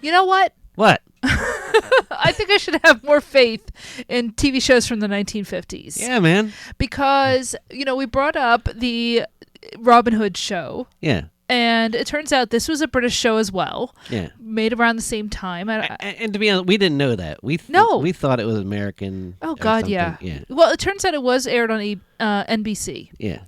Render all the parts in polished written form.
You know what? What? I think I should have more faith in TV shows from the 1950s. Yeah, man. Because, we brought up the Robin Hood show. Yeah. And it turns out this was a British show as well. Yeah. Made around the same time. And to be honest, we didn't know that. We thought it was American. Oh, God, yeah. Well, it turns out it was aired on NBC. Yeah.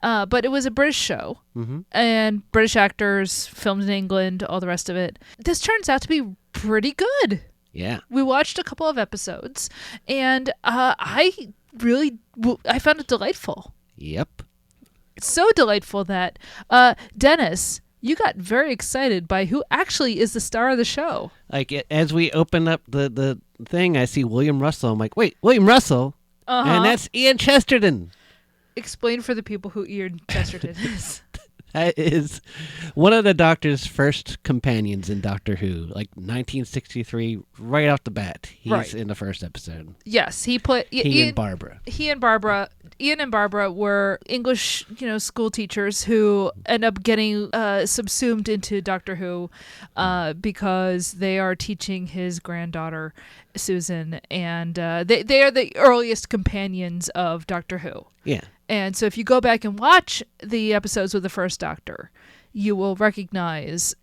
But it was a British show. Mm-hmm. And British actors, filmed in England, all the rest of it. This turns out to be pretty good. Yeah. We watched a couple of episodes. And I found it delightful. Yep. So delightful that Dennis, you got very excited by who actually is the star of the show. Like as we open up the thing, I see William Russell. I'm like, wait, William Russell, and that's Ian Chesterton. Explain for the people who Ian Chesterton is. That is one of the Doctor's first companions in Doctor Who, like 1963, right off the bat. He's in the first episode. Yes, he played Ian and Barbara. Ian and Barbara were English, school teachers who end up getting subsumed into Doctor Who because they are teaching his granddaughter, Susan, and they are the earliest companions of Doctor Who. Yeah. And so if you go back and watch the episodes with the first Doctor, you will recognize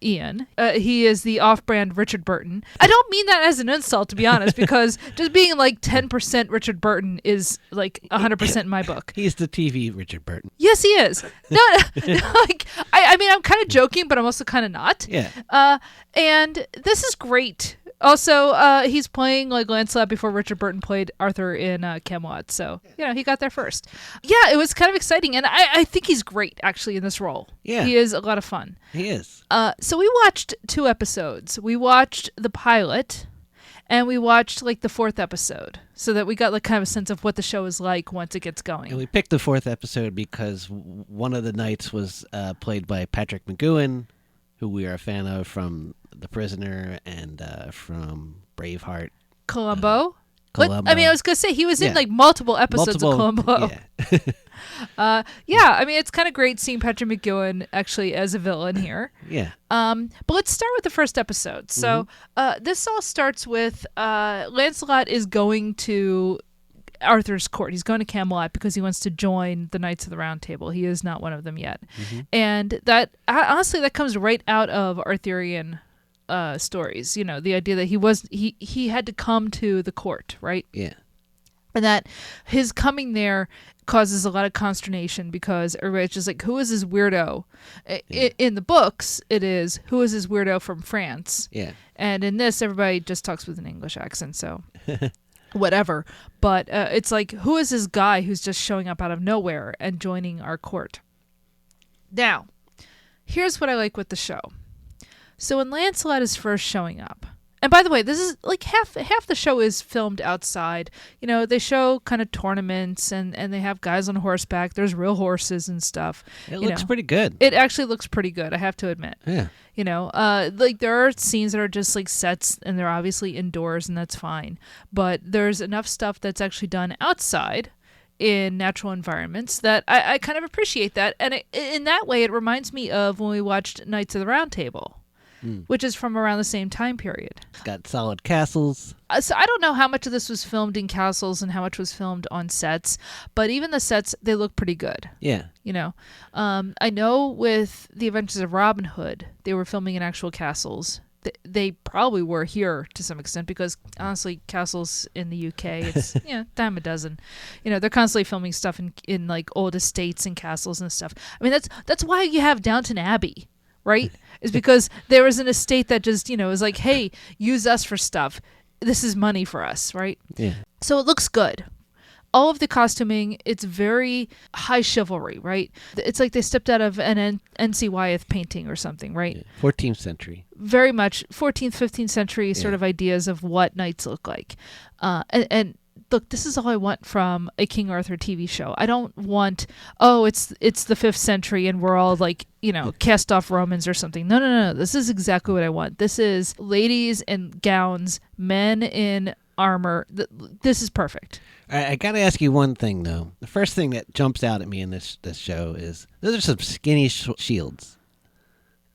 Ian. He is the off-brand Richard Burton. I don't mean that as an insult, to be honest, because just being like 10% Richard Burton is like 100% in my book. He's the TV Richard Burton. Yes, he is. No, like I mean, I'm kind of joking, but I'm also kind of not. Yeah. And this is great. Also, he's playing like Lancelot before Richard Burton played Arthur in Camelot. So, he got there first. Yeah, it was kind of exciting. And I think he's great, actually, in this role. Yeah. He is a lot of fun. He is. So we watched 2 episodes. We watched the pilot, and we watched like the 4th episode, so that we got like kind of a sense of what the show is like once it gets going. And we picked the 4th episode because one of the knights was played by Patrick McGoohan, who we are a fan of from The Prisoner and from Braveheart. Columbo? Columbo. I was going to say, he was in like multiple episodes of Columbo. Yeah. I mean, it's kind of great seeing Patrick McGoohan actually as a villain here. Yeah. But let's start with the first episode. So this all starts with Lancelot is going to Arthur's court. He's going to Camelot because he wants to join the Knights of the Round Table. He is not one of them yet. Mm-hmm. And that, honestly, that comes right out of Arthurian stories. The idea that he had to come to the court, right? Yeah. And that his coming there causes a lot of consternation because everybody's just like, who is this weirdo? In the books, it is, who is this weirdo from France? Yeah. And in this, everybody just talks with an English accent, so... whatever, but it's like, who is this guy who's just showing up out of nowhere and joining our court? Now, here's what I like with the show. So when Lancelot is first showing up, and by the way, this is like half the show is filmed outside. They show kind of tournaments and they have guys on horseback. There's real horses and stuff. It looks pretty good. It actually looks pretty good, I have to admit. Yeah. Like there are scenes that are just like sets and they're obviously indoors and that's fine. But there's enough stuff that's actually done outside in natural environments that I kind of appreciate that. And in that way, it reminds me of when we watched Knights of the Round Table. Which is from around the same time period. It's got solid castles. So I don't know how much of this was filmed in castles and how much was filmed on sets, but even the sets, they look pretty good. Yeah. I know with The Adventures of Robin Hood, they were filming in actual castles. They probably were here to some extent because honestly, castles in the UK, it's dime a dozen. They're constantly filming stuff in like old estates and castles and stuff. I mean, that's why you have Downton Abbey. Right? Is because there was an estate that just, is like, hey, use us for stuff. This is money for us, right? Yeah. So it looks good. All of the costuming, it's very high chivalry, right? It's like they stepped out of an N.C. Wyeth painting or something, right? Yeah. 14th century. Very much 14th, 15th century sort of ideas of what knights look like. And look, this is all I want from a King Arthur TV show. I don't want, it's the 5th century and we're all like, cast off Romans or something. No. This is exactly what I want. This is ladies in gowns, men in armor. This is perfect. I got to ask you one thing, though. The first thing that jumps out at me in this show is those are some skinny shields.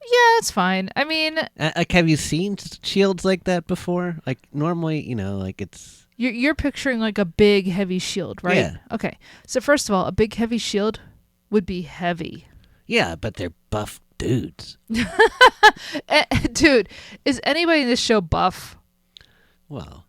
Yeah, it's fine. I mean, Like, have you seen shields like that before? Like, normally, like it's... you're picturing like a big, heavy shield, right? Yeah. Okay. So first of all, a big, heavy shield would be heavy. Yeah, but they're buff dudes. Dude, is anybody in this show buff? Well,